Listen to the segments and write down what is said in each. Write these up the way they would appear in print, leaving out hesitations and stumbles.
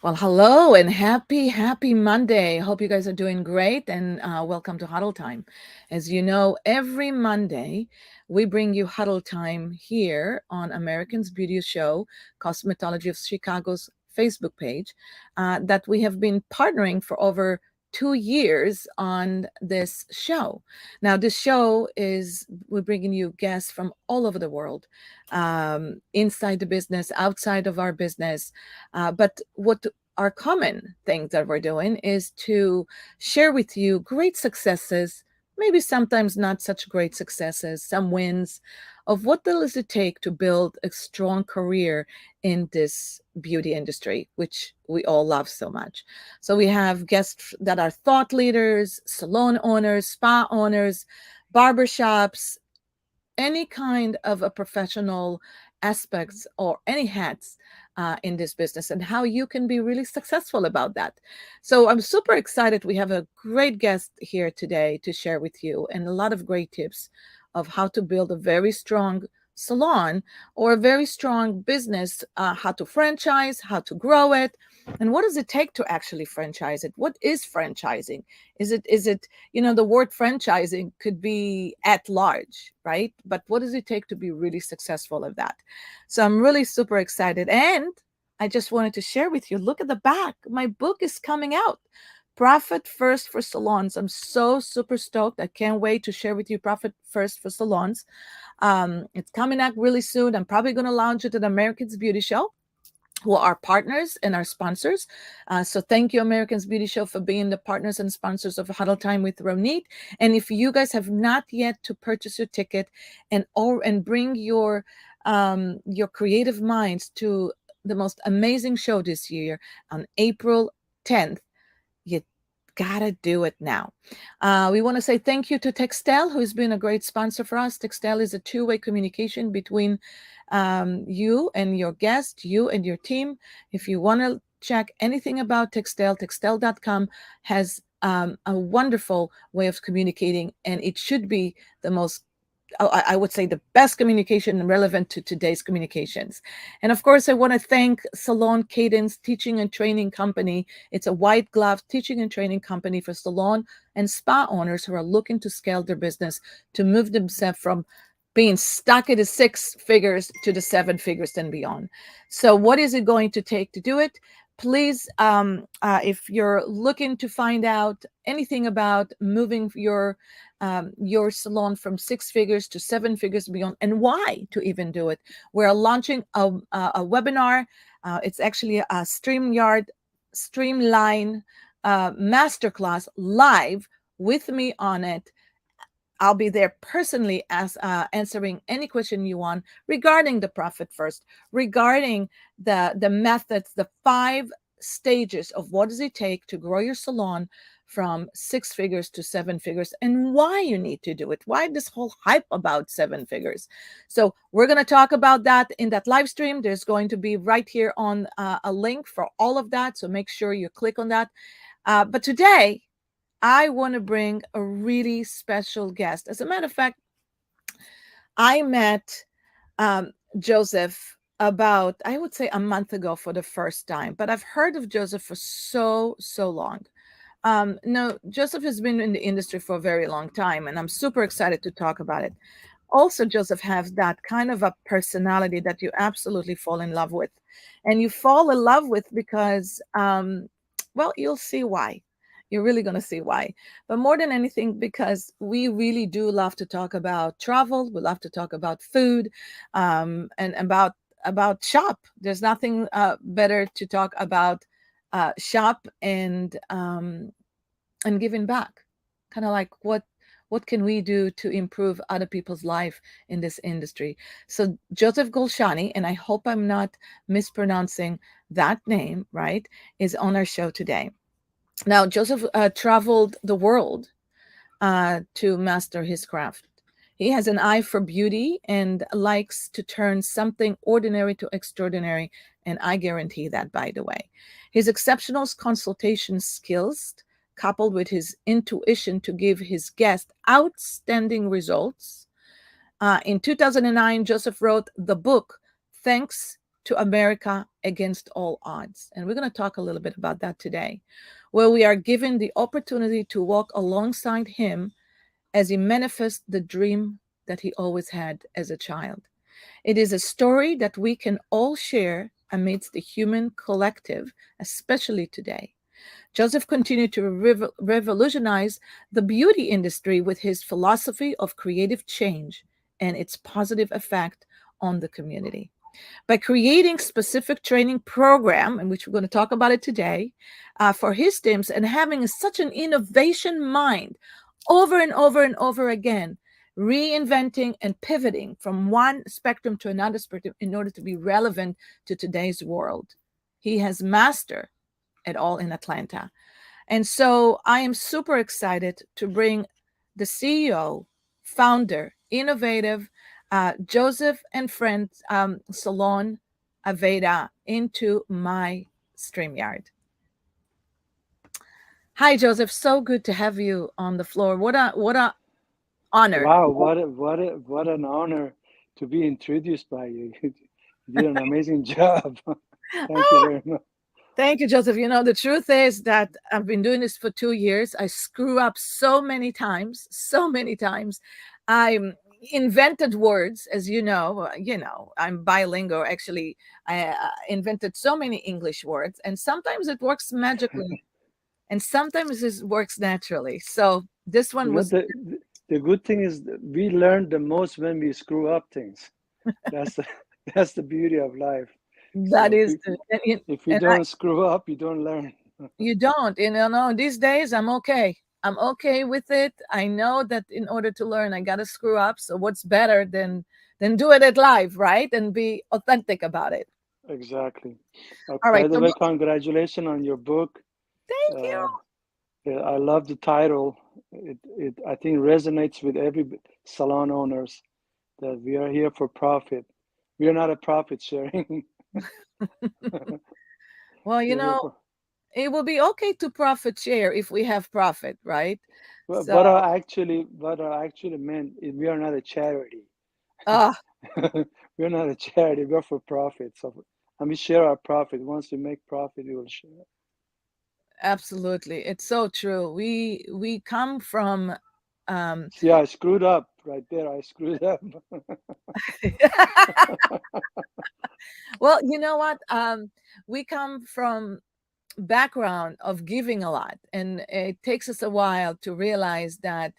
Well, hello and happy Monday. Hope you guys are doing great and welcome to Huddle Time. As you know, every Monday we bring you Huddle Time here on Americans Beauty Show, Cosmetology of Chicago's Facebook page, that we have been partnering for over 2 years on this show. Now, this show is we're bringing you guests from all over the world, inside the business, outside of our business. But what our common thing that we're doing is to share with you great successes, maybe sometimes not such great successes, some wins of what does it take to build a strong career in this beauty industry, which we all love so much. So we have guests that are thought leaders, salon owners, spa owners, barbershops, any kind of a professional aspects or any hats in this business and how you can be really successful about that. So I'm super excited. We have a great guest here today to share with you and a lot of great tips of how to build a very strong salon or a very strong business, how to franchise, how to grow it, and what does it take to actually franchise it? What is franchising? Is it the word franchising could be at large, right? But what does it take to be really successful at that? So I'm really super excited. And I just wanted to share with you, look at the back. My book is coming out. Profit First for Salons. I'm so super stoked. I can't wait to share with you Profit First for Salons. It's coming out really soon. I'm probably going to launch it at Americans Beauty Show, who are partners and our sponsors. So thank you, Americans Beauty Show, for being the partners and sponsors of Huddle Time with Ronit. And if you guys have not yet to purchase your ticket and bring your creative minds to the most amazing show this year on April 10th, you gotta do it now. We want to say thank you to Textel, who's been a great sponsor for us. Textel is a two-way communication between you and your guest, you and your team. If you want to check anything about Textel, textel.com has a wonderful way of communicating, and it should be the most, I would say, the best communication relevant to today's communications. And of course, I want to thank Salon Cadence Teaching and Training Company. It's a white glove teaching and training company for salon and spa owners who are looking to scale their business, to move themselves from being stuck at the six figures to the seven figures and beyond. So what is it going to take to do it? Please, if you're looking to find out anything about moving your salon from six figures to seven figures beyond, and why to even do it, we're launching a webinar. It's actually a Streamline masterclass live with me on it. I'll be there personally as answering any question you want regarding the Profit First, regarding the methods, the 5 stages of what does it take to grow your salon from six figures to seven figures, and why you need to do it. Why this whole hype about seven figures? So we're going to talk about that in that live stream. There's going to be right here on a link for all of that. So make sure you click on that. But today, I want to bring a really special guest. As a matter of fact, I met Joseph about, I would say, a month ago for the first time, but I've heard of Joseph for so long. No, Joseph has been in the industry for a very long time, and I'm super excited to talk about it. Also, Joseph has that kind of a personality that you absolutely fall in love with. And you fall in love with because, well, you'll see why. You're really going to see why. But more than anything, because we really do love to talk about travel. We love to talk about food, and about shop. There's nothing better to talk about shop and giving back. Kind of like what can we do to improve other people's life in this industry? So Joseph Golshani, and I hope I'm not mispronouncing that name, right, is on our show today. Now, Joseph traveled the world to master his craft. He has an eye for beauty and likes to turn something ordinary to extraordinary. And I guarantee that, by the way. His exceptional consultation skills, coupled with his intuition to give his guests outstanding results. In 2009, Joseph wrote the book, Thanks to America against all odds. And we're going to talk a little bit about that today, where we are given the opportunity to walk alongside him as he manifests the dream that he always had as a child. It is a story that we can all share amidst the human collective, especially today. Joseph continued to revolutionize the beauty industry with his philosophy of creative change and its positive effect on the community. By creating specific training program, in which we're going to talk about it today, for his teams, and having such an innovation mind over and over and over again, reinventing and pivoting from one spectrum to another spectrum in order to be relevant to today's world. He has mastered it all in Atlanta. And so I am super excited to bring the CEO, founder, innovative, Joseph and Friends Salon Aveda into my StreamYard. Hi, Joseph. So good to have you on the floor. What a honor. Wow, what an honor to be introduced by you. You did an amazing job. Thank you very much. Thank you, Joseph. You know, the truth is that I've been doing this for 2 years. I screw up so many times, so many times. I invented words, as you know. I'm bilingual. Actually, I invented so many English words, and sometimes it works magically, and sometimes it works naturally. So this You one know, was the good thing is that we learn the most when we screw up things. That's the that's the beauty of life. that So is the if you and don't screw up, you don't learn. you don't, no, these days I'm okay. I'm okay with it. I know that in order to learn, I got to screw up. So what's better than do it at live, right? And be authentic about it. Exactly. All right. By the So way, congratulations on your book. thank you. Uh, yeah, I love the title. It I think resonates with every salon owners that we are here for profit. We are not a profit sharing. Well, We're here for it will be okay to profit share if we have profit, right? So, what I actually meant is we are not a charity. uh, We're not a charity. We're for profit. So and we share our profit. Once we make profit, we will share. absolutely. It's so true. We come from um See, I screwed up right there. I screwed up. well, you know what? We come from background of giving a lot, and it takes us a while to realize that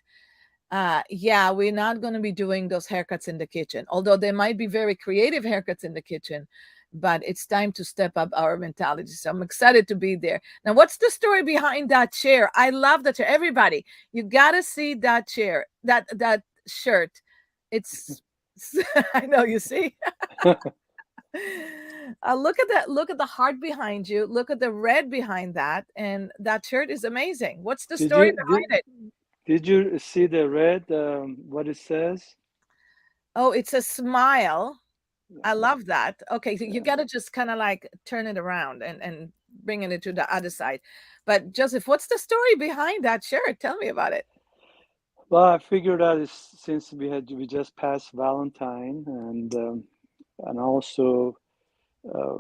yeah, we're not going to be doing those haircuts in the kitchen, although there might be very creative haircuts in the kitchen, but it's time to step up our mentality. So I'm excited to be there. Now, what's the story behind that chair? I love that chair. Everybody, you got to see that chair, that shirt. It's I know, you see. Look at that. Look at the heart behind you. Look at the red behind that. And that shirt is amazing. What's the Did story you behind it? did you see the red? What it says? Oh, it's a smile. I Yeah, love that. Okay, so you yeah. got to just kind of like turn it around and bringing it to the other side. But Joseph, what's the story behind that shirt? Tell me about it. Well, I figured out since we just passed Valentine and also uh,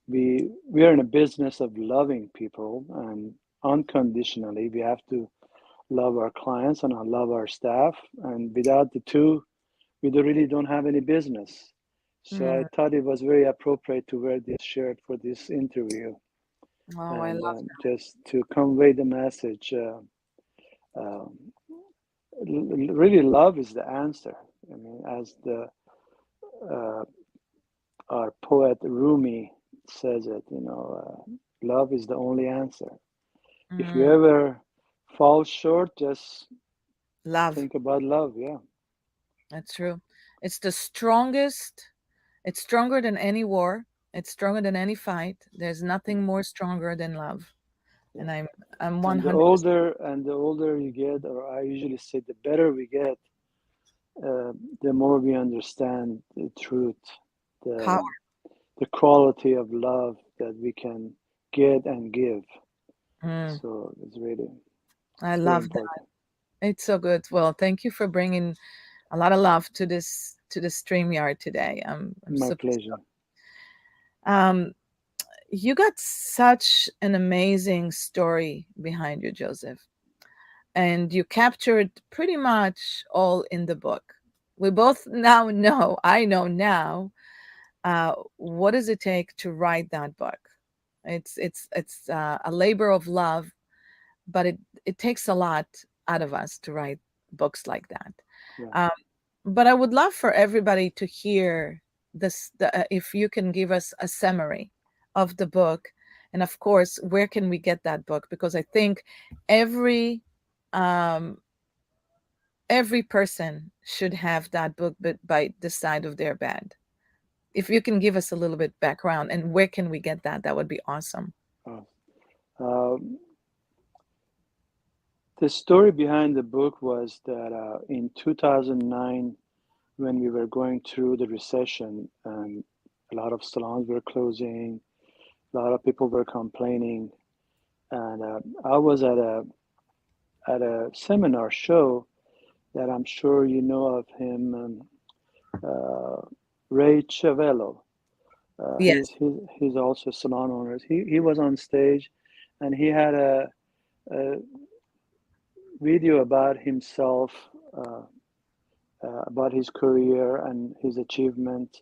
we are in a business of loving people and unconditionally. We have to love our clients and I love our staff. And without the two, we really don't have any business. So I Mm. thought it was very appropriate to wear this shirt for this interview Oh, I and love just to convey the message. Um, really, love is the answer. I mean, as the uh, our poet Rumi says it, love is the only answer. that. If you ever fall short, just Love. think about love. Yeah, That's true. It's the strongest. It's stronger than any war. It's stronger than any fight. There's nothing more stronger than love. yeah. And I'm And 100% the older you get, or I usually say, the better we get, the more we understand the truth, power. the the quality of love that we can get and give. Mm, So I it's very love that. important. It's so good. Well, thank you for bringing a lot of love to this StreamYard today. I'm My super pleasure. Um, you got such an amazing story behind you, Joseph, and you captured pretty much all in the book. We both now know, I know now, what does it take to write that book. It's a labor of love, but it takes a lot out of us to write books like that. Yeah. Um, but I would love for everybody to hear this, if you can give us a summary of the book, and of course, where can we get that book? Because I think every um, every person should have that book by the side of their bed. If you can give us a little bit background and where can we get that, that would be awesome. Uh, um, the story behind the book was that in 2009, when we were going through the recession and a lot of salons were closing, a lot of people were complaining, and I was at a seminar show that I'm sure you know of him, Ray Chavello. Yes. He's also a salon owner. He was on stage, and he had a video about himself, uh, about his career and his achievement.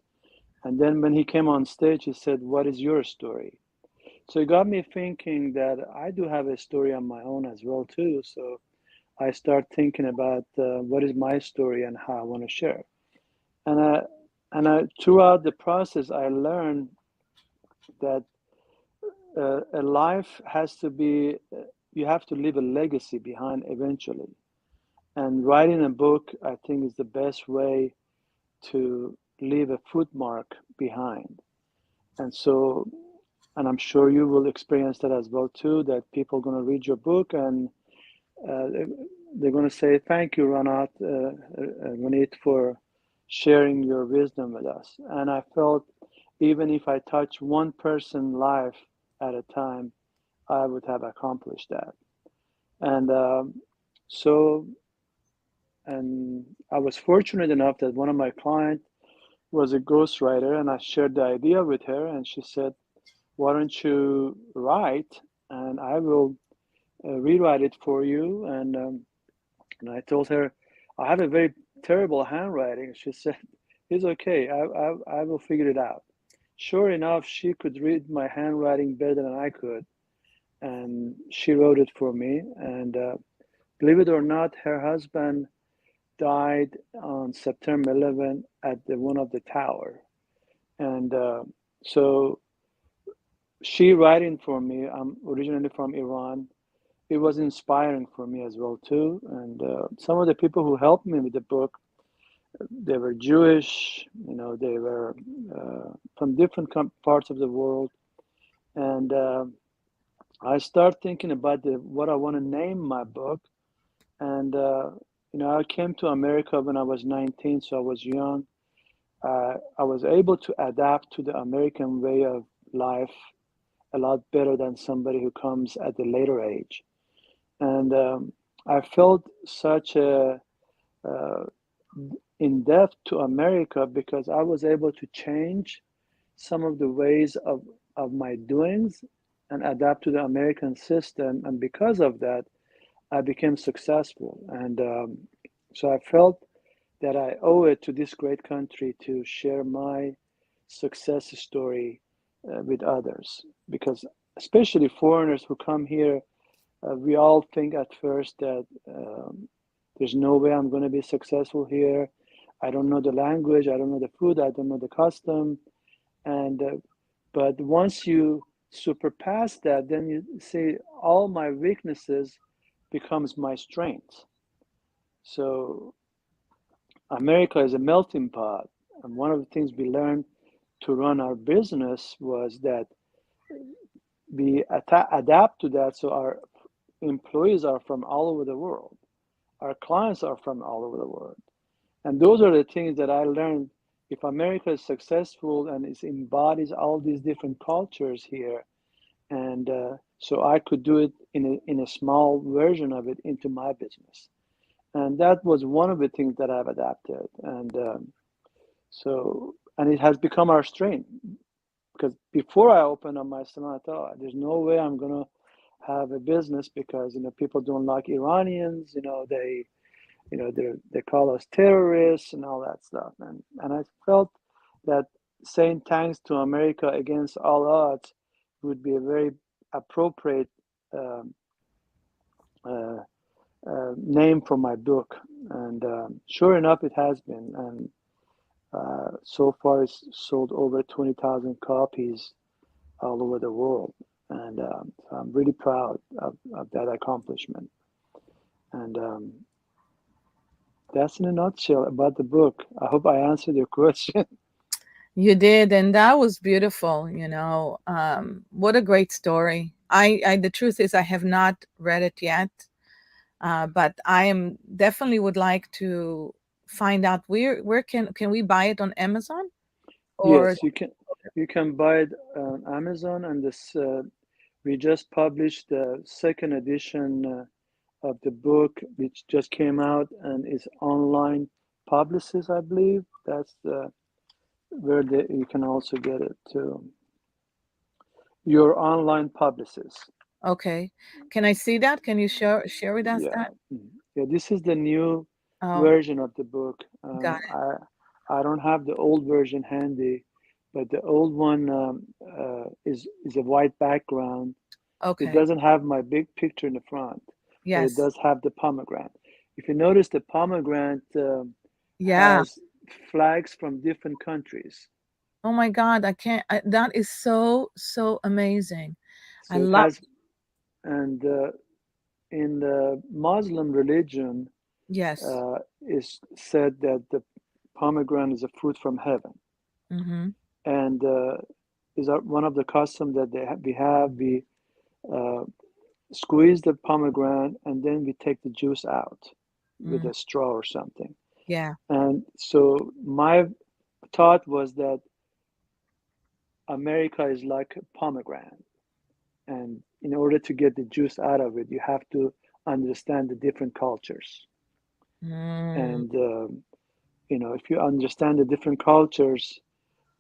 And then when he came on stage, he said, "What is your story?" So it got me thinking that I do have a story on my own as well too. So I start thinking about what is my story and how I want to share. And throughout the process, I learned that a life has to be, you have to leave a legacy behind eventually. And writing a book, I think, is the best way to leave a footmark behind. And so, and I'm sure you will experience that as well too, that people are going to read your book and uh, they're going to say, thank you, Ronit, for sharing your wisdom with us. And I felt even if I touch one person's life at a time, I would have accomplished that. And so, and I was fortunate enough that one of my clients was a ghostwriter, and I shared the idea with her, and she said, "Why don't you write, and I will rewrite it for you?" And I told her, "I have a very terrible handwriting." She said, "It's okay. I will figure it out." Sure enough, she could read my handwriting better than I could, and she wrote it for me. And believe it or not, her husband died on September 11 at one of the tower. And so she writing for me. I'm originally from Iran. It was inspiring for me as well too. And some of the people who helped me with the book, they were Jewish. You know, they were from different parts of the world. And I start thinking about what I want to name my book. And you know, I came to America when I was 19, so I was young. I was able to adapt to the American way of life a lot better than somebody who comes at a later age. And I felt such a in depth to America because I was able to change some of the ways of my doings and adapt to the American system. And because of that, I became successful. And so I felt that I owe it to this great country to share my success story with others. Because especially foreigners who come here, we all think at first that there's no way I'm going to be successful here. I don't know the language, I don't know the food, I don't know the custom. And but once you surpass that, then you see all my weaknesses becomes my strength. So America is a melting pot. And one of the things we learned to run our business was that we adapt to that. So our employees are from all over the world. Our clients are from all over the world. And those are the things that I learned. If America is successful and it embodies all these different cultures here, and so I could do it in a small version of it into my business. And that was one of the things that I've adapted. And so, and it has become our strength. because before I opened up my salon, I thought there's no way I'm gonna have a business because people don't like Iranians. They call us terrorists and all that stuff. And I felt that saying thanks to America against all odds would be a very appropriate um, uh, name for my book. And sure enough, it has been. And so far, it's sold over 20,000 copies all over the world. And so I'm really proud of that accomplishment. And that's in a nutshell about the book. I hope I answered your question. You did, and that was beautiful. What a great story. The truth is, I have not read it yet, but I am definitely would like to find out where can we buy it on Amazon or Yes, you can buy it on Amazon, and this we just published the second edition of the book, which just came out and is online publicist, I believe. That's where you can also get it to your online publicist. okay. Can I see that? Can you share with us Yeah, that? yeah. This is the new Oh, version of the book. got I don't have the old version handy, but the old one is a white background. it. It Okay. doesn't have my big picture in the front, but it Yes. does have the pomegranate. If you notice, the pomegranate Yeah. has flags from different countries. Oh my God, I can't. That is so amazing. I So it love. has, and in the Muslim religion, Yes. is said that the pomegranate is a fruit from heaven, Mm-hmm. and is one of the customs that we uh, squeeze the pomegranate and then we take the juice out with Mm. a straw or something. Yeah. And so my thought was that America is like a pomegranate, and in order to get the juice out of it, you have to understand the different cultures. Mm. And if you understand the different cultures,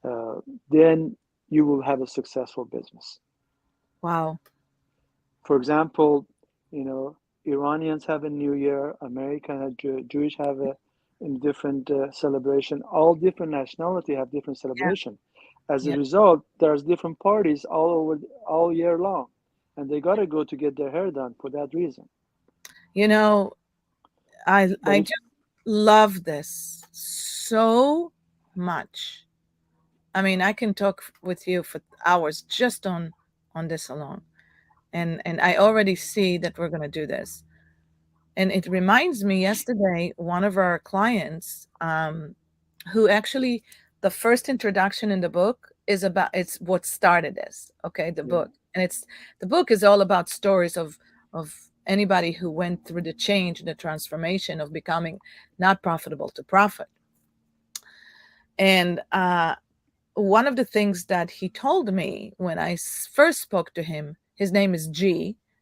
uh, then you will have a successful business. Wow. For example, you know, Iranians have a New Year, American and Jewish have a in different celebration. All different nationality have different Yeah. celebration. As a Yeah. result, there's different parties all over all year long, and they gotta go to get their hair done for that reason. You know, But I if just love this so much. I mean, I can talk with you for hours just on this alone. And I already see that we're going to do this. And it reminds me yesterday, one of our clients, who actually the first introduction in the book is about it's what started this, okay, the yeah, book. And it's the book is all about stories of anybody who went through the change, the transformation of becoming not profitable to profit. And one of the things that he told me when I first spoke to him, his name is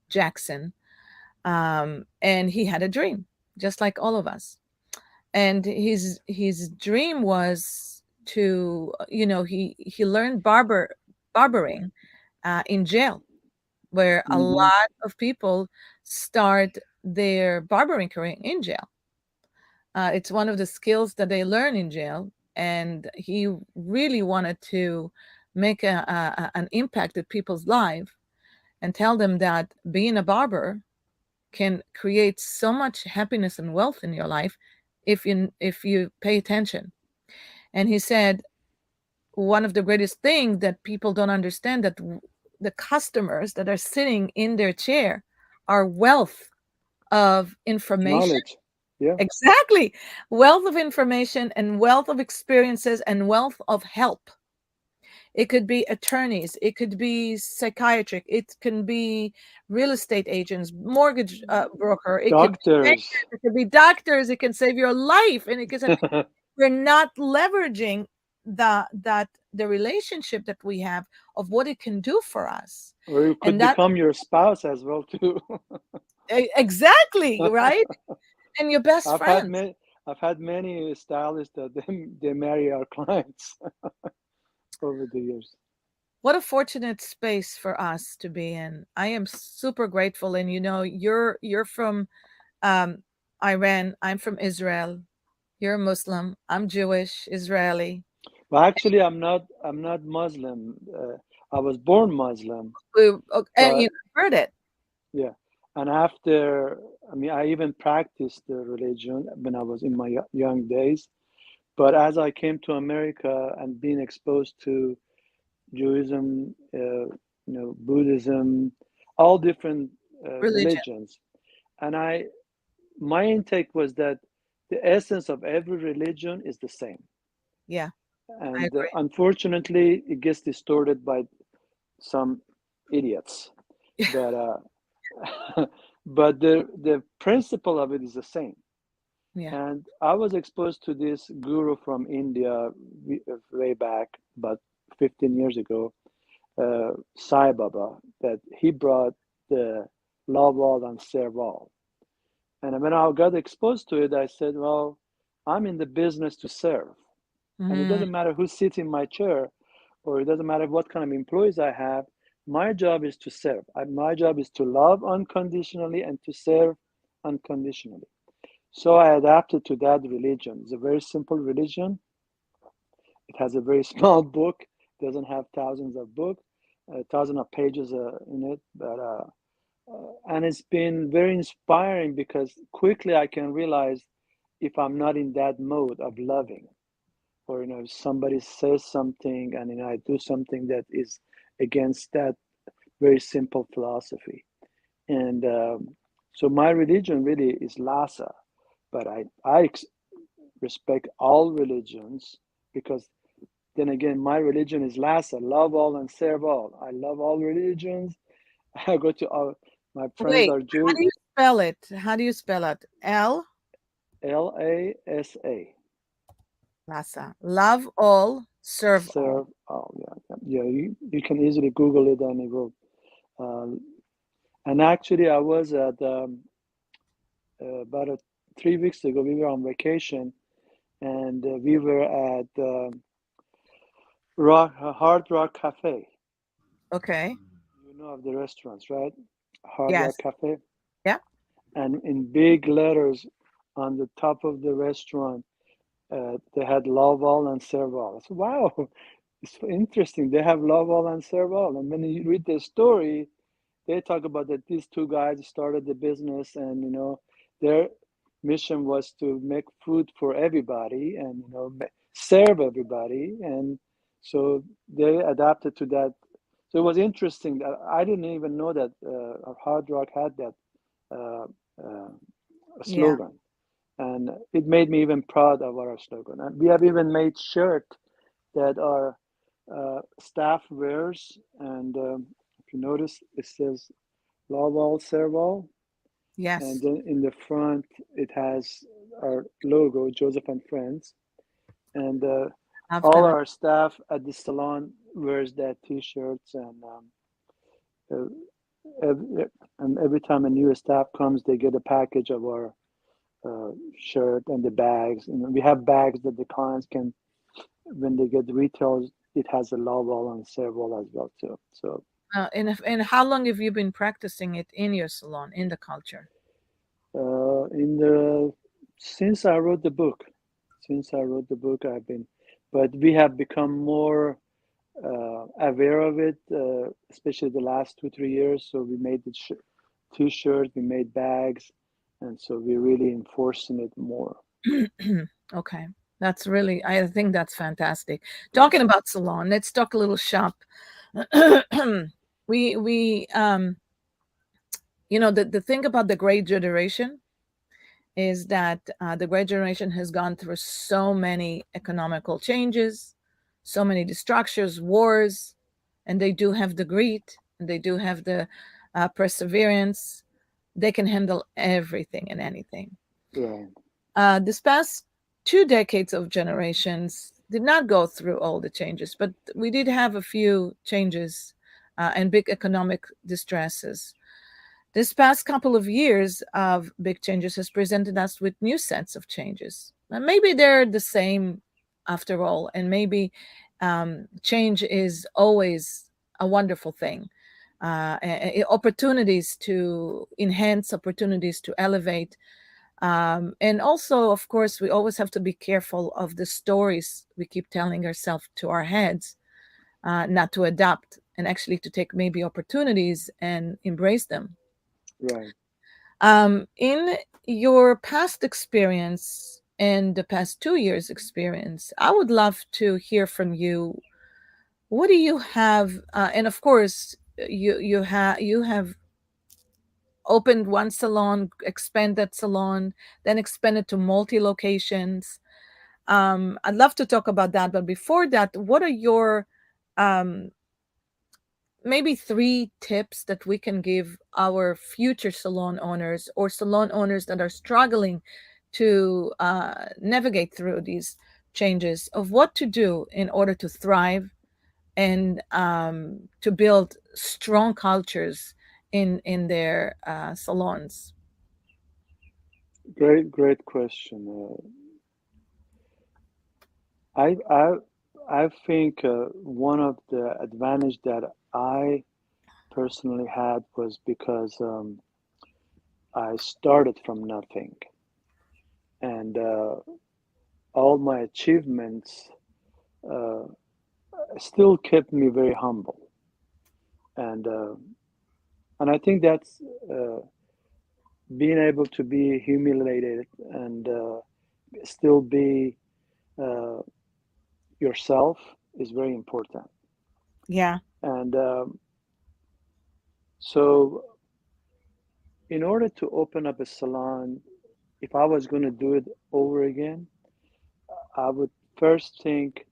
Jackson, and he had a dream, just like all of us. And his dream was to, he learned barbering in jail, where a mm-hmm. lot of people start their barbering career in jail. It's one of the skills that they learn in jail, and he really wanted to make an impact in people's life and tell them that being a barber can create so much happiness and wealth in your life if you pay attention. And he said one of the greatest things that people don't understand, that the customers that are sitting in their chair are wealth of information. Knowledge. Yeah, Exactly. Wealth of information and wealth of experiences and wealth of help. It could be attorneys, it could be psychiatric, it can be real estate agents, mortgage broker, it could be doctors. bankers, it could be doctors, it can save your life. And it can say we're not leveraging the relationship that we have of what it can do for us. Or you could And that become your spouse as well too. exactly right. And your best I've had friends. many, I've had many stylists that they marry our clients over the years. what a fortunate space for us to be in. I am super grateful. And you're from um, Iran. I'm from Israel. You're a Muslim. I'm Jewish, Israeli. Well, actually, I'm not Muslim. I was born Muslim, And but heard it. yeah. And after, I mean, I even practiced the religion when I was in my young days. But as I came to America and being exposed to Judaism, Buddhism, all different Religion. religions, and my intake was that the essence of every religion is the same. Yeah, I And agree. unfortunately, it gets distorted by some idiots. But but the principle of it is the same. Yeah. And I was exposed to this guru from India way back, about 15 years ago, Sai Baba, that he brought the love all and serve all. And when I got exposed to it, I said, well, I'm in the business to serve. And it Mm, doesn't matter who sits in my chair, or it doesn't matter what kind of employees I have. My job is to serve. My job is to love unconditionally and to serve unconditionally. So I adapted to that religion. It's a very simple religion. It has a very small book. It doesn't have thousands of books, thousands of pages in it. But and it's been very inspiring because quickly I can realize if I'm not in that mode of loving, or if somebody says something and I do something that is against that very simple philosophy. And so my religion really is Lhasa, but I respect all religions because then again, my religion is Lhasa, love all and serve all. I love all religions. I go to all, my friends wait, are how Jewish, do you spell it? How do you spell it? L Lasa, Lhasa. Love all, serve all. serve all. Yeah, yeah. You can easily Google it and it will. Uh, and actually, I was at about 3 weeks ago. We were on vacation, and we were at Hard Rock Cafe. Okay. You know of the restaurants, right? Hard Rock Yes. Cafe. Yeah. And in big letters on the top of the restaurant, they had love all and serve all. I said, wow, it's interesting. They have love all and serve all. And when you read the story, they talk about that these two guys started the business, and their mission was to make food for everybody and serve everybody. And so they adapted to that. So it was interesting that I didn't even know that Hard Rock had that uh, uh, Yeah. slogan, and it made me even proud of our slogan. And we have even made shirt that our staff wears, and if you notice, it says "Love all, serve all," and Yes. then in the front it has our logo, Joseph and Friends, and Love all that. our staff at the salon wears that T-shirts, and uh, every, and every time a new staff comes, they get a package of our shirt and the bags. And we have bags that the clients can, when they get the retails, it has a love all and serve all as well too. So And how long have you been practicing it in your salon, in the culture? in the since I wrote the book, I've been, but we have become more aware of it, especially the last 2 3 years. So we made the t-shirts, we made bags, and so we're really enforcing it more. Okay. That's really, I think that's fantastic. Talking about salon, let's talk a little shop. we the thing about the great generation is that the great generation has gone through so many economical changes, so many destructions, wars, and they do have the grit, and they do have the perseverance. They can handle everything and anything. Right, This past 2 decades of generations did not go through all the changes, but we did have a few changes and big economic distresses. This past couple of years of big changes has presented us with new sets of changes. And maybe they're the same after all, and maybe change is always a wonderful thing. Opportunities to enhance, opportunities to elevate. And also, of course, we always have to be careful of the stories we keep telling ourselves to our heads, not to adapt and actually to take maybe opportunities and embrace them. Right. In your past experience and the past 2 years experience, I would love to hear from you. What do you have? And of course, you have opened one salon, expand that salon, then expanded to multi locations. I'd love to talk about that, but before that, what are your um, maybe 3 tips that we can give our future salon owners or salon owners that are struggling to navigate through these changes of what to do in order to thrive and to build strong cultures in their salons? Great question. I I think one of the advantage that I personally had was because I started from nothing, and all my achievements uh, still kept me very humble, and uh, and I think that's being able to be humiliated and still be uh, yourself is very important. Yeah, And so, in order to open up a salon, if I was going to do it over again, I would first think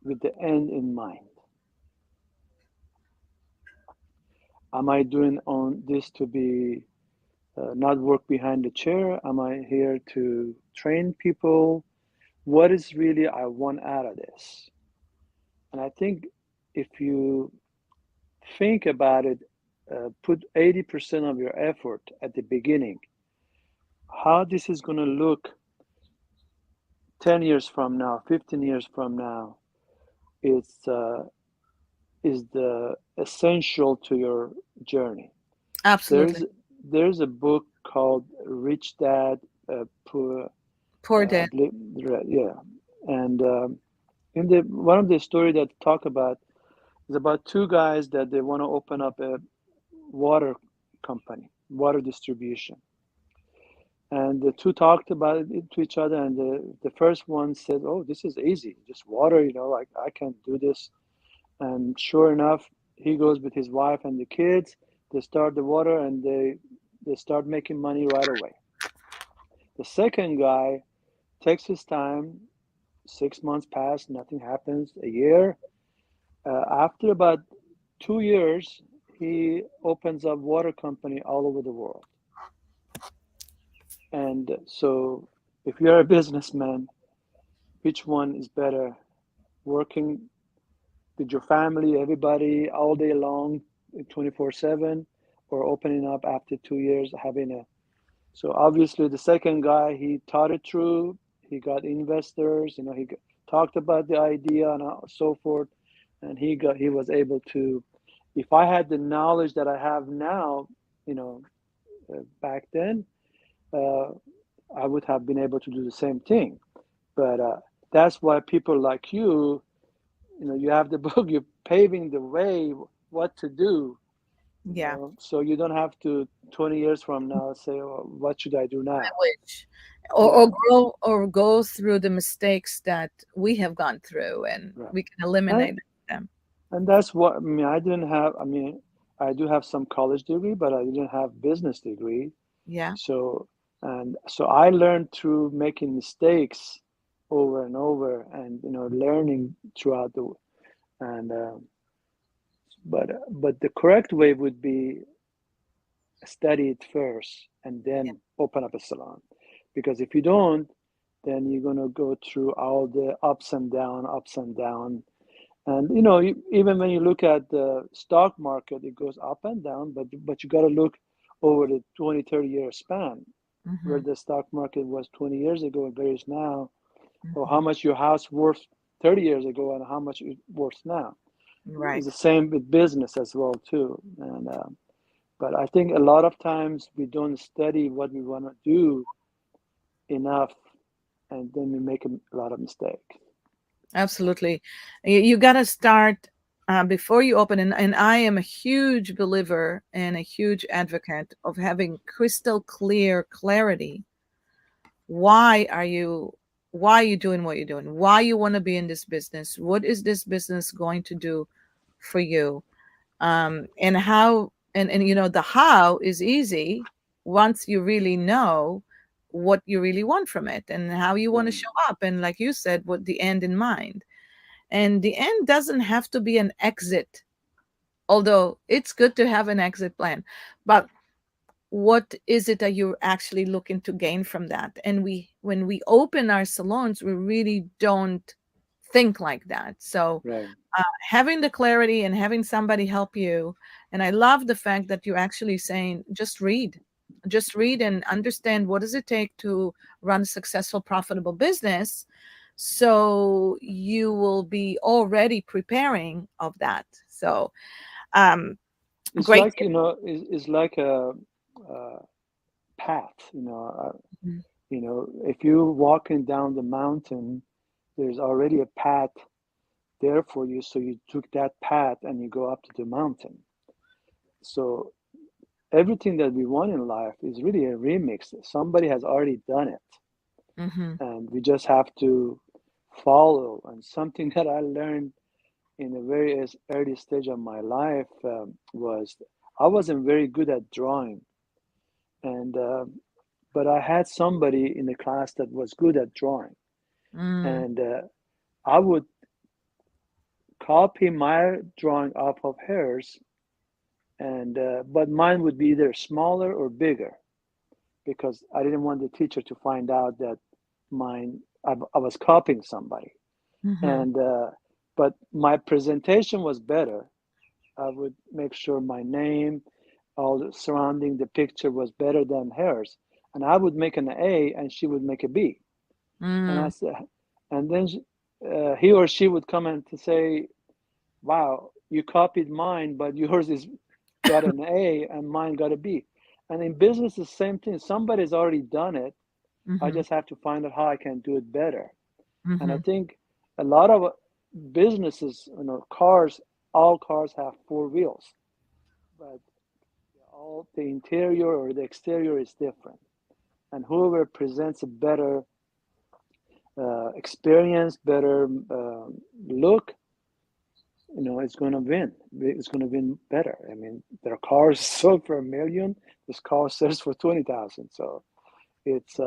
with the end in mind. Am I doing on this to be not work behind the chair? Am I here to train people? What is really I want out of this? And I think if you think about it, put 80% of your effort at the beginning, how this is going to look 10 years from now, 15 years from now, is, is the essential to your journey. absolutely. There's, there's a book called Rich Dad, Poor, Poor I dad. believe, yeah. And in the one of the story that talk about is about two guys that they want to open up a water company, water distribution. And the two talked about it to each other, and the first one said, "Oh, this is easy, just water, like I can do this." And sure enough, he goes with his wife and the kids. They start the water, and they start making money right away. The second guy takes his time. 6 months pass, nothing happens. A year. After about 2 years, he opens up water company all over the world. And so, if you're a businessman, which one is better? Working with your family, everybody, all day long, 24/7, or opening up after 2 years, having a. So obviously, the second guy, he thought it through. He got investors. Talked about the idea and so forth, and he was able to. If I had the knowledge that I have now, back then, uh, I would have been able to do the same thing. But that's why people like you have the book, you're paving the way what to do, Yeah, so you don't have to 20 years from now say, oh, what should I do I now? wish. Yeah, Or go through the mistakes that we have gone through and right. we can And, eliminate them. and that's what, I didn't have, I do have some college degree, but I didn't have business degree. Yeah. So I learned through making mistakes over and over, and learning throughout the and but the correct way would be study it first and Yeah. then open up a salon, because if you don't, then you're going to go through all the ups and down. And even when you look at the stock market, it goes up and down, but you got to look over the 20-30 year span, where Hmm. the stock market was 20 years ago and where it is now, or how Hmm. much your house worth 30 years ago and how much it's worth now. It's Right. the same with business as well too. And but I think a lot of times we don't study what we want to do enough, and then we make a lot of mistakes. Absolutely. You got to start before you open. And I am a huge believer and a huge advocate of having crystal clear clarity. Why are you why are you doing what you're doing? Why you want to be in this business? What is this business going to do for you? And how and you know the how is easy once you really know what you really want from it and how you want to Right, show up, and like you said, with the end in mind. And the end doesn't have to be an exit, although it's good to have an exit plan. But what is it that you're actually looking to gain from that? And when we open our salons, we really don't think like that. So right. having the clarity and having somebody help you. And I love the fact that you're actually saying just read and understand what does it take to run a successful profitable business, so you will be already preparing of that. So It's great like, it's like a path. tip. If you're walking down the mountain, there's already a path there for you. So you took that path and you go up to the mountain. So everything that we want in life is really a remix. Somebody has already done it, Mm-hmm. and we just have to follow. And something that I learned in the very early stage of my life was I wasn't very good at drawing, and but I had somebody in the class that was good at drawing, Mm, and I would copy my drawing off of hers, and but mine would be either smaller or bigger because I didn't want the teacher to find out that mine I was copying somebody. mm-hmm. And but my presentation was better. I would make sure my name, all the surrounding the picture was better than hers, and I would make an A and she would make a B. And I Mm, said, and then he or she would come and to say, "Wow, you copied mine, but yours is got an A and mine got a B." And in business, the same thing. Somebody's already done it. I mm-hmm. just have to find out how I can do it better. And I Mm-hmm. think a lot of businesses, cars, all cars have four wheels, but all the interior or the exterior is different. And whoever presents a better experience, better look, it's going to win. It's going to win better. I mean, there are cars sold for 1 million. This car sells for 20,000. So it's.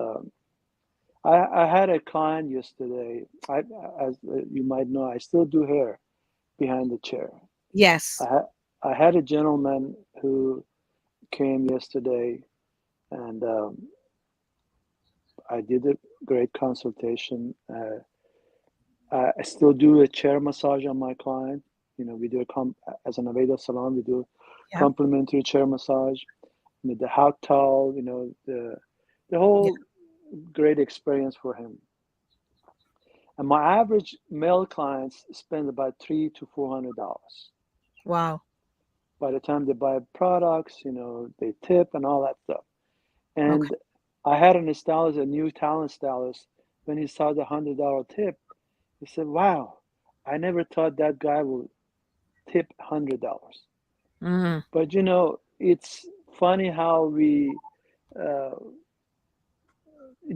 I had a client yesterday. As you might know, I still do hair behind the chair. I Yes. had I had a gentleman who came yesterday, and I did a great consultation. I still do a chair massage on my client. We do as an Aveda salon, we do Yeah. complimentary chair massage with the hot towel. The Yeah. whole great experience for him. And my average male clients spend about $300 to $400. Wow. By the time they buy products, they tip and all that stuff. Okay. And I had an stylist, a new talent stylist, when he saw the $100 tip, he said, "Wow, I never thought that guy would tip $100." Mm, But it's funny how we uh,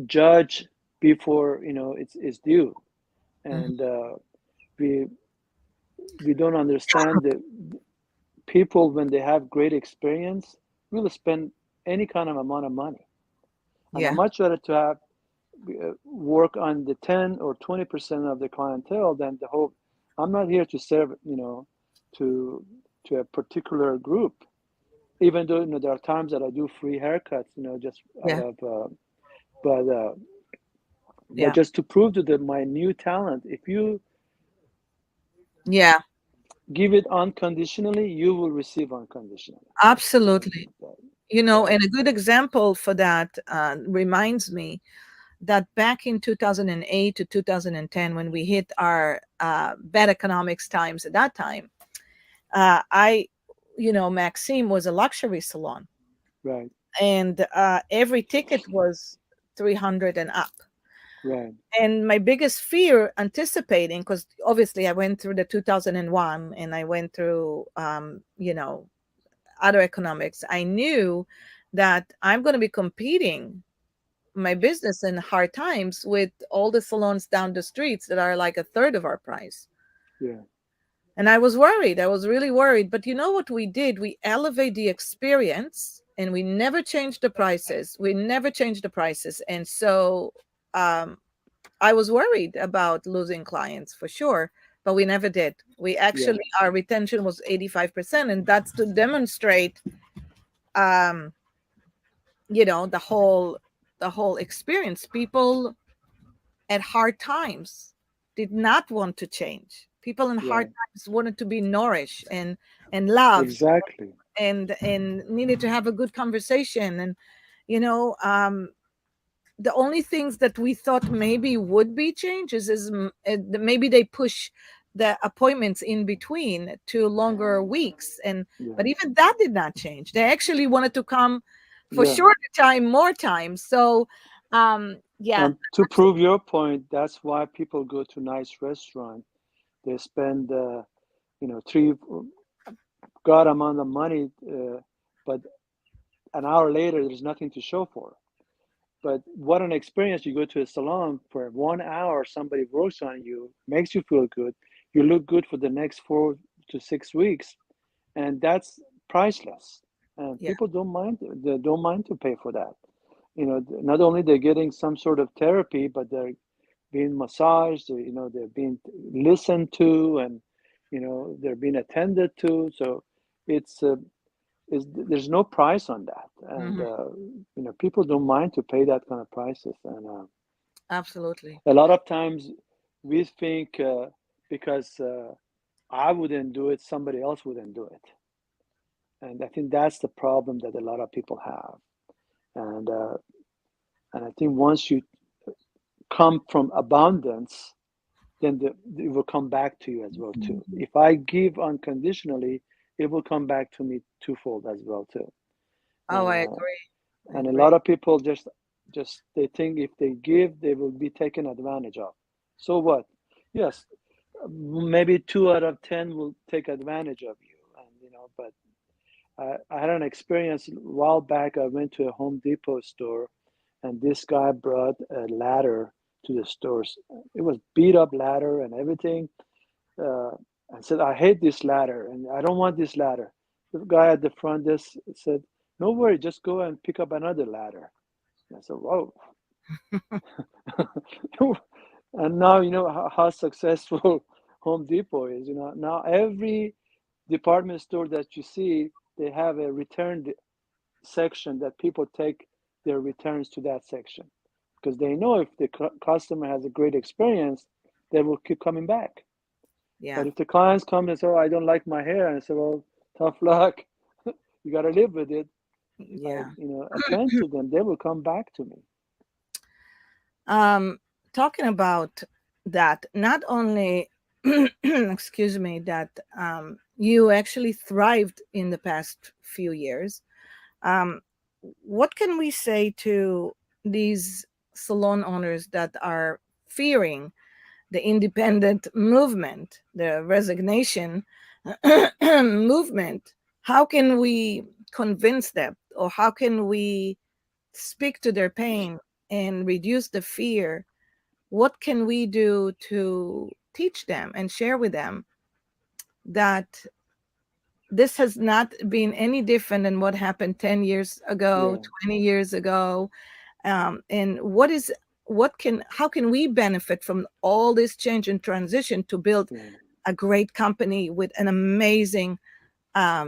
judge before it's due, mhm. and we we don't understand that people when they have great experience will spend any kind of amount of money, and I'm Yeah. much rather to have work on the 10 or 20% of the clientele than the whole. I'm not here to serve, to a particular group. Even though there are times that I do free haircuts, just out Yeah. of, but Yeah. just to prove to them my new talent. If you Yeah. give it unconditionally, you will receive unconditionally. Absolutely. But, And but a good example for that reminds me that back in 2008 to 2010, when we hit our bad economics times at that time, I, Maxime was a luxury salon, Right. and every ticket was 300 and up. Right. And my biggest fear, anticipating, because obviously I went through the 2001 and I went through, other economics, I knew that I'm going to be competing my business in hard times with all the salons down the streets that are like a third of our price. Yeah. And I was worried. I was really worried. But you know what we did? We elevate the experience and we never changed the prices. We never changed the prices. And so um, I was worried about losing clients for sure, but we never did. We Yeah. actually, our retention was 85%. And that's to demonstrate, um, the whole experience. People at hard times did not want to change. People in hard Right. times wanted to be nourished and loved, Exactly. and needed to have a good conversation. And you know the only things that we thought maybe would be changes is maybe they push the appointments in between to longer weeks. And Yeah. but even that did not change. They actually wanted to come for Yeah. shorter time, more time. So yeah. And to prove your point, that's why people go to nice restaurant. They spend, three god amount of money, but an hour later, there's nothing to show for. But what an experience! You go to a salon for 1 hour, somebody works on you, makes you feel good. You look good for the next 4 to 6 weeks, and that's priceless. And Yeah. people don't mind. They don't mind to pay for that. Not only they're getting some sort of therapy, but they're being massaged. They're being listened to, and they're being attended to. So it's there's no price on that, and Hmm. people don't mind to pay that kind of prices. And Absolutely. a lot of times we think because I wouldn't do it, somebody else wouldn't do it, and I think that's the problem that a lot of people have. And I think once you come from abundance, then it will come back to you as well too. If I give unconditionally, it will come back to me twofold as well too. Oh, And I uh, agree. I and a agree. lot of people just they think if they give, they will be taken advantage of. So what? Yes, maybe 2 out of 10 will take advantage of you, and but I had an experience a while back. I went to a Home Depot store, and this guy brought a ladder to the stores. It was beat up ladder and everything. Uh, I said, I hate this ladder, and I don't want this ladder. The guy at the front desk said, no worry, just go and pick up another ladder. And I said, whoa. And now you know how successful Home Depot is. Now every department store that you see, they have a return section that people take their returns to that section because they know if the customer has a great experience, they will keep coming back. Yeah. But if the clients come and say, "Oh, I don't like my hair," and I say, "Well, tough luck. You got to live with it." If I, Yeah. attend to them, they will come back to me. um Talking about that, not only excuse me, that you actually thrived in the past few years. um what can we say to these salon owners that are fearing the independent movement, the resignation movement? How can we convince them, or how can we speak to their pain and reduce the fear? What can we do to teach them and share with them that this has not been any different than what happened 10 years ago, Yeah, 20 years ago? And how can we benefit from all this change and transition to build yeah, a great company with an amazing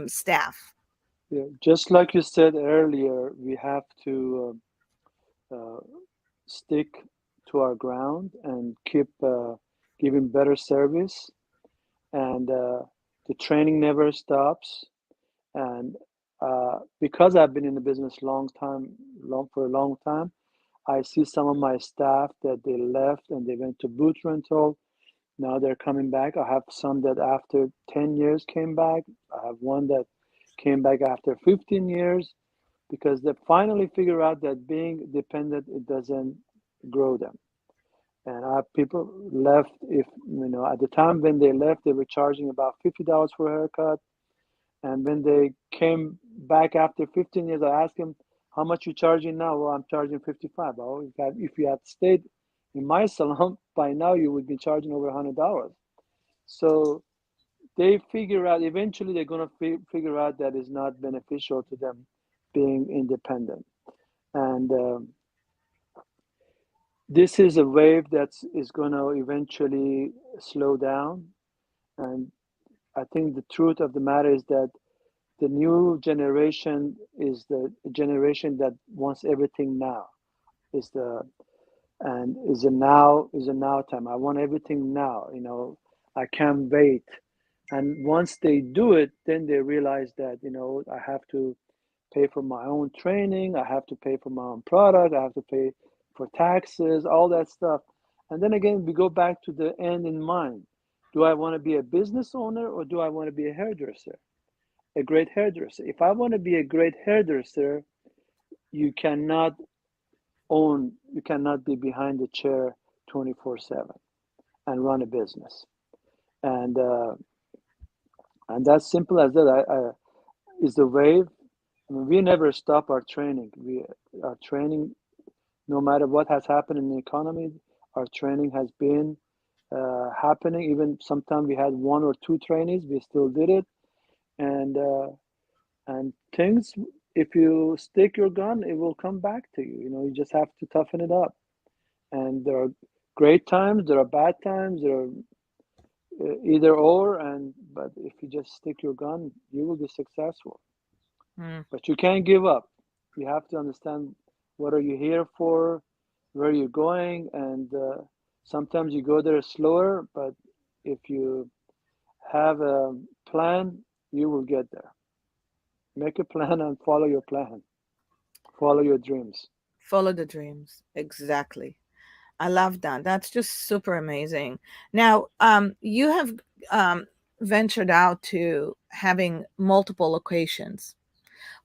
staff? yeah. Just like you said earlier, we have to stick to our ground and keep giving better service, and the training never stops. And because I've been in the business for a long time, I see some of my staff that they left and they went to boot rental. Now they're coming back. I have some that after 10 years came back. I have one that came back after 15 years because they finally figure out that being dependent, it doesn't grow them. And I have people left, if at the time when they left, they were charging about $50 for a haircut. And when they came back after 15 years, I asked them, how much you charging now? Well, I'm charging 55. Oh, if you had stayed in my salon, by now you would be charging over $100. So they figure out, eventually they're going to figure out that it's not beneficial to them being independent. And this is a wave that is going to eventually slow down. And I think the truth of the matter is that the new generation is the generation that wants everything now. Is the and is a now time. I want everything now. I can't wait. And once they do it, then they realize that I have to pay for my own training. I have to pay for my own product. I have to pay for taxes, all that stuff. And then again, we go back to the end in mind. Do I want to be a business owner or do I want to be a hairdresser? A great hairdresser. If I want to be a great hairdresser, you cannot you cannot be behind the chair 24/7 and run a business. And and that's simple as that. Is the wave. I mean, we never stop our training. Our training, no matter what has happened in the economy, our training has been happening. Even sometimes we had one or two trainees, we still did it. And things, if you stick your gun, it will come back to you. You just have to toughen it up. And there are great times, there are bad times, there are either or. But if you just stick your gun, you will be successful. Mm. But you can't give up. You have to understand what are you here for, where you're going, and sometimes you go there slower. But if you have a plan, you will get there. Make a plan and follow your plan. Follow your dreams. Follow the dreams. Exactly. I love that. That's just super amazing. Now, you have um, ventured out to having multiple locations.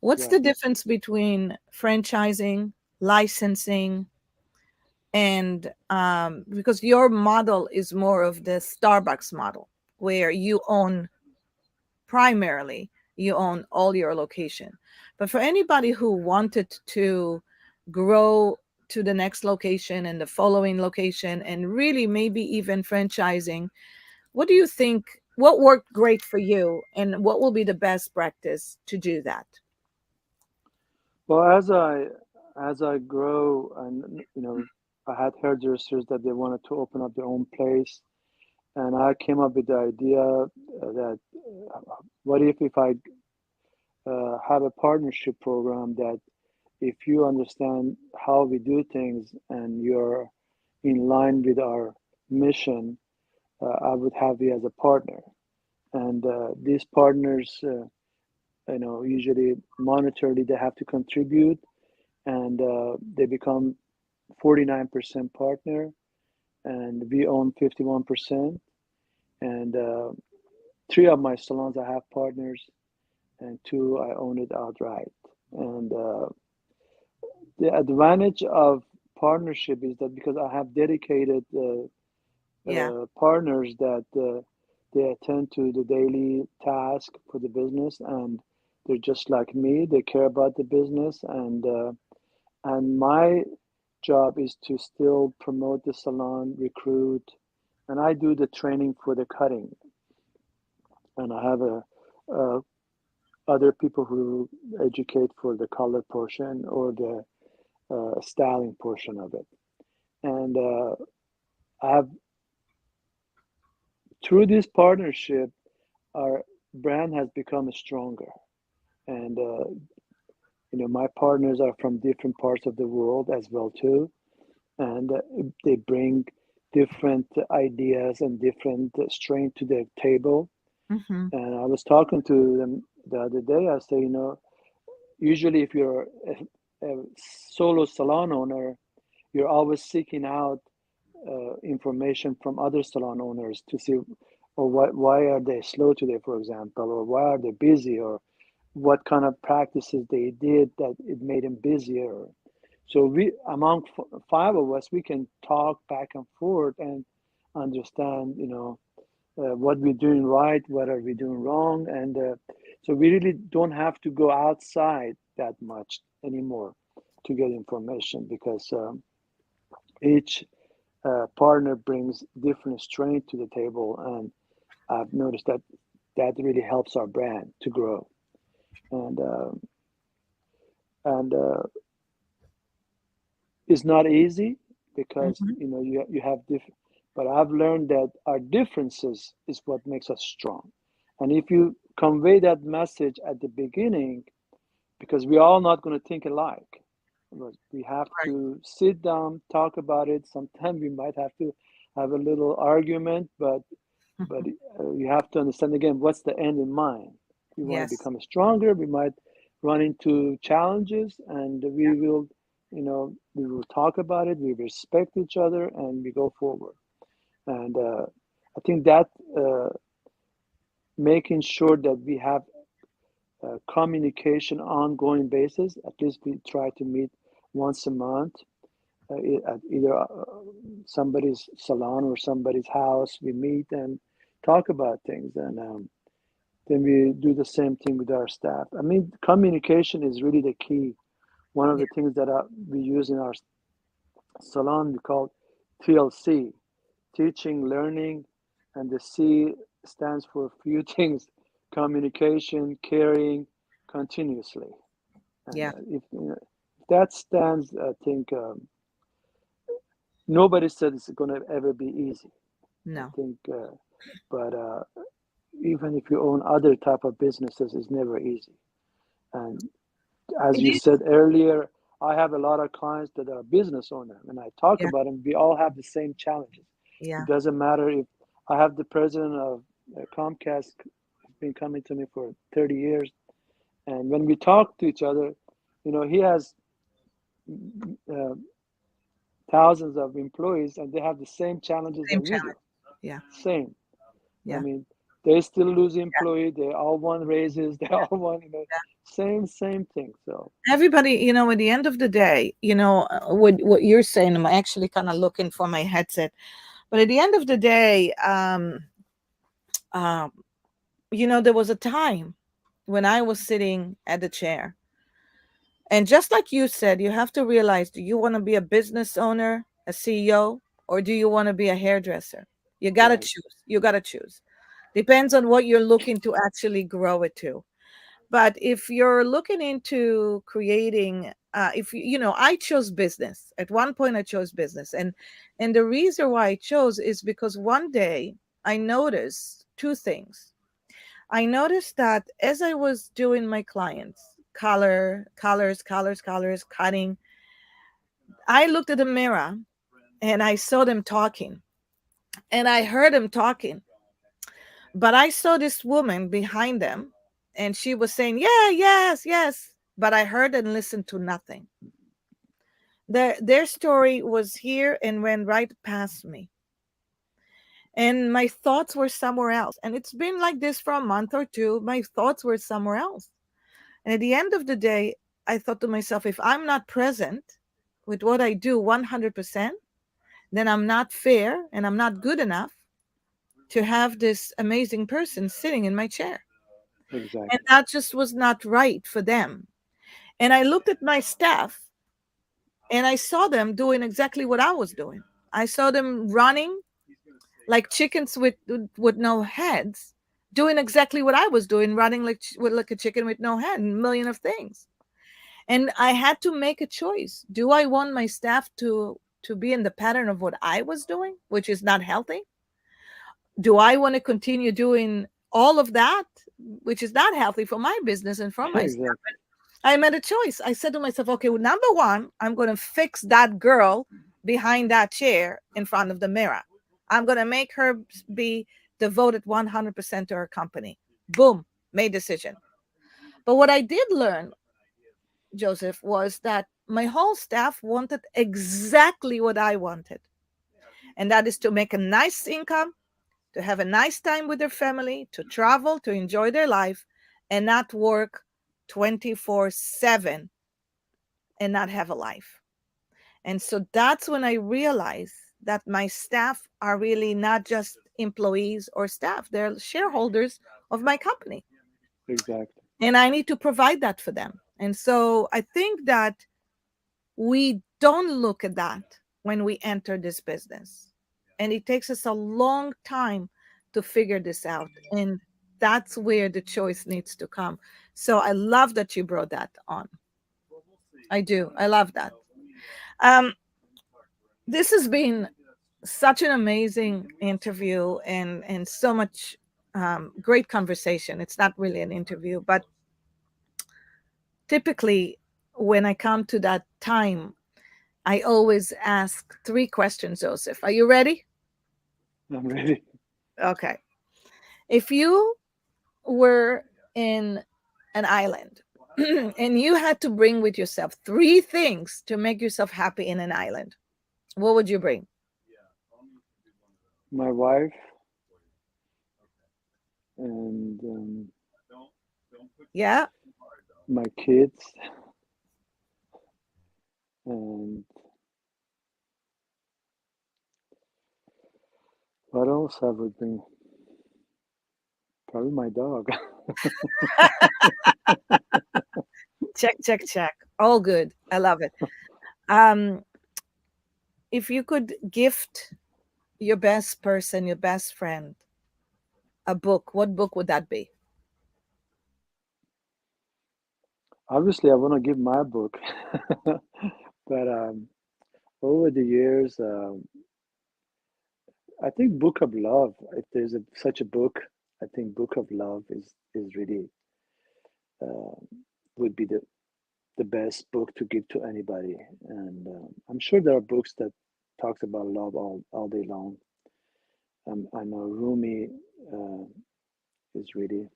What's Yeah. the difference between franchising, licensing, and because your model is more of the Starbucks model, where primarily you own all your location. But for anybody who wanted to grow to the next location and the following location and really maybe even franchising, what do you think, what worked great for you and what will be the best practice to do that? Well, as I grow, and I had hairdressers that they wanted to open up their own place, and I came up with the idea that what if I have a partnership program that if you understand how we do things and you're in line with our mission, I would have you as a partner. And these partners, usually monetarily they have to contribute, and they become 49% partner, and we own 51%. And three of my salons I have partners, and two I own it outright. And the advantage of partnership is that because I have dedicated Yeah. partners that they attend to the daily task for the business, and they're just like me. They care about the business, and my job is to still promote the salon, recruit, and I do the training for the cutting. And I have a other people who educate for the color portion or the styling portion of it. And I have through this partnership, our brand has become stronger. And my partners are from different parts of the world as well too, and they bring different ideas and different strength to the table. Mm-hmm. And I was talking to them the other day. I say, usually if you're a solo salon owner, you're always seeking out information from other salon owners to see, or why are they slow today, for example, or why are they busy, or what kind of practices they did that it made them busier. So we, among five of us, we can talk back and forth and understand, what we're doing right, what are we doing wrong, and so we really don't have to go outside that much anymore to get information because each partner brings different strength to the table, and I've noticed that that really helps our brand to grow. And it's not easy because Mhm. you have different. But I've learned that our differences is what makes us strong, and if you convey that message at the beginning, because we're all not going to think alike. We have Right. to sit down, talk about it. Sometimes we might have to have a little argument, but you have to understand again what's the end in mind. We want to Yes. become stronger. We might run into challenges, and we will talk about it. We respect each other, and we go forward. And I think that uh, making sure that we have communication ongoing basis. At least we try to meet once a month at either somebody's salon or somebody's house. We meet and talk about things, and then we do the same thing with our staff. I mean, communication is really the key. One of Yeah. the things that we use in our salon, we call TLC, teaching, learning, and the C stands for a few things: communication, caring, continuously. And Yeah. if that stands, I think nobody said it's going to ever be easy. I No. think, but even if you own other type of businesses, it's never easy. And as It you is. said earlier, I have a lot of clients that are business owner, and I talk Yeah. about them. We all have the same challenges. It Yeah. doesn't matter if I have the president of Comcast who's been coming to me for 30 years, and when we talk to each other, he has uh, thousands of employees, and they have the same challenges that Same we do. challenge. Yeah. Same. I Yeah. mean, they still lose employee. They all want raises. They all want, same thing. So Everybody, at the end of the day, what you're saying, I'm actually kind of looking for my headset. But at the end of the day, um, there was a time when I was sitting at the chair. And just like you said, you have to realize, do you want to be a business owner, a CEO, or do you want to be a hairdresser? You got to right, choose. You got to choose. Depends on what you're looking to actually grow it to. But if you're looking into creating, if I chose business. At one point, I chose business, and the reason why I chose is because one day I noticed two things. I noticed that as I was doing my clients, colors, cutting, I looked at the mirror and I saw them talking, and I heard them talking, but I saw this woman behind them, and she was saying, "Yeah, yes, yes," but I heard and listened to nothing. Their story was here and went right past me. And my thoughts were somewhere else. And it's been like this for a month or two. My thoughts were somewhere else. And at the end of the day, I thought to myself, if I'm not present with what I do 100%, then I'm not fair and I'm not good enough to have this amazing person sitting in my chair. And exactly. that just was not right for them. And I looked at my staff and I saw them doing exactly what I was doing. I saw them running like chickens with no heads, doing exactly what I was doing, running like a chicken with no head, a million of things. And I had to make a choice. Do I want my staff to be in the pattern of what I was doing, which is not healthy? Do I want to continue doing all of that, which is not healthy for my business and for my staff? Exactly. I made a choice. I said to myself, okay, well, number one, I'm going to fix that girl behind that chair in front of the mirror. I'm going to make her be devoted 100% to her company. Boom, made decision. But what I did learn, Joseph, was that my whole staff wanted exactly what I wanted. And that is to make a nice income, to have a nice time with their family, to travel, to enjoy their life, and not work 24/7 and not have a life. And so that's when I realized that my staff are really not just employees or staff, they're shareholders of my company. Exactly. And I need to provide that for them. And so I think that we don't look at that when we enter this business. And it takes us a long time to figure this out. And that's where the choice needs to come. So I love that you brought that on. I do. I love that. Um, this has been such an amazing interview and so much great conversation. It's not really an interview, but typically when I come to that time, I always ask 3 questions, Joseph. Are you ready? I'm ready. Okay. If you were in an island and you had to bring with yourself 3 things to make yourself happy in an island, what would you bring? My wife and Yeah. my kids and what else I would bring? Probably my dog. Check, check, check. All good. I love it. Um, if you could gift your best person, your best friend, a book, what book would that be? Obviously, I want to give my book, but over the years, I think Book of Love. If there's such a book, I think Book of Love is really uh, would be the best book to give to anybody. And I'm sure there are books that talks about love all day long. I know Rumi uh, is really,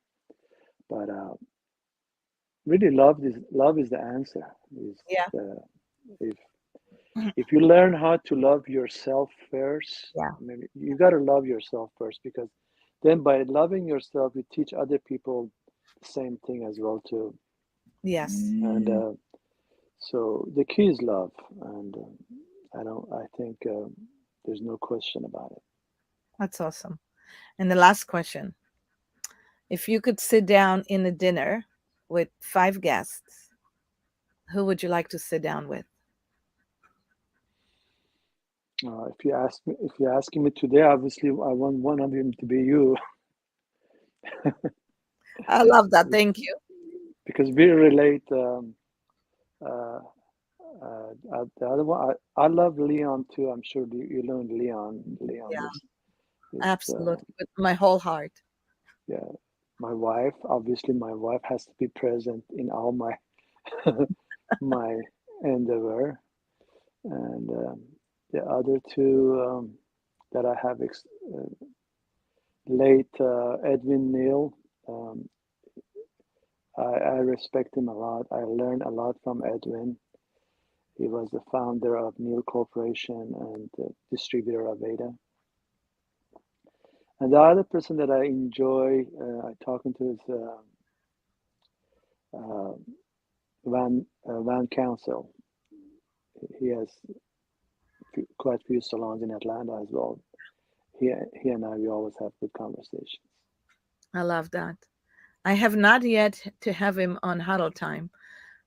but really love is the answer. Is Yeah. the if if you learn how to love yourself first, Yeah. I mean, you got to love yourself first because then by loving yourself, you teach other people the same thing as well too. Yes. And so the key is love, and I think there's no question about it. That's awesome. And the last question, if you could sit down in a dinner with 5 guests, who would you like to sit down with? If you're asking me today, obviously I want one of them to be you, I love that. Thank you. because we relate. Uh, the other one, I love Leon too. I'm sure you learned Leon. Leon Yeah, is absolutely. With my whole heart. yeah. My wife, obviously, my wife has to be present in all my my endeavor, and the other two that I have late Edwin Neal. Um, I respect him a lot. I learned a lot from Edwin. He was the founder of Neal Corporation and the distributor of Ada. And the other person that I enjoy talking to is uh, Van Council. He has quite a few salons in Atlanta as well. He and I, we always have good conversations. I love that. I have not yet to have him on Huddle Time,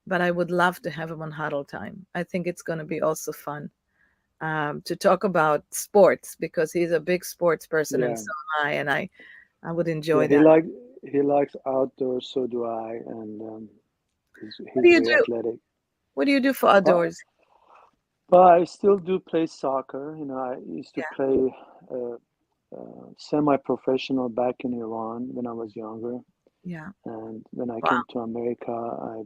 but I would love to have him on Huddle Time. I think it's going to be also fun to talk about sports because he's a big sports person and Yeah, so am I, and I would yeah. enjoy He that. like he likes outdoors, so do I, and What do he's you very do? athletic. What do you do for But outdoors? but I still do play soccer. You know, I used to Yeah. play semi-professional back in Iran when I was younger, Yeah. and when I Wow. came to America, I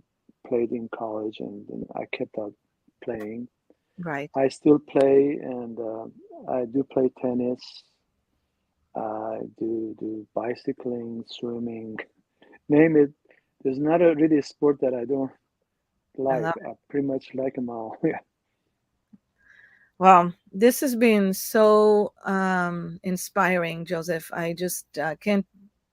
played in college, and then I kept out playing. Right. I still play, and I do play tennis. I do bicycling, swimming, name it. There's not a really sport that I don't I like. love I pretty much like them all. Yeah. Well, this has been so inspiring, Joseph. I just can't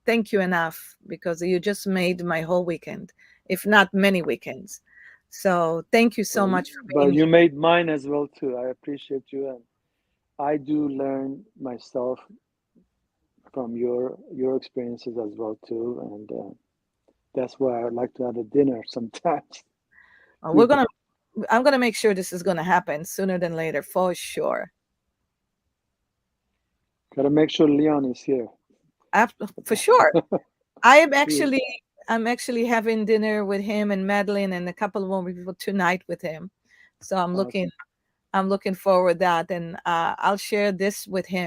thank you enough because you just made my whole weekend, if not many weekends. So thank you so Well, much for but being you here. made mine as well too. I appreciate you, and I do learn myself from your experiences as well too, and that's why I'd like to have a dinner sometimes. We're gonna. I'm gonna make sure this is gonna happen sooner than later, for sure. Gotta make sure Leon is here. For sure. I am He, actually. I'm actually having dinner with him and Madeline and a couple of more people tonight with him. So I'm looking. awesome. I'm looking forward that, and I'll share this with him.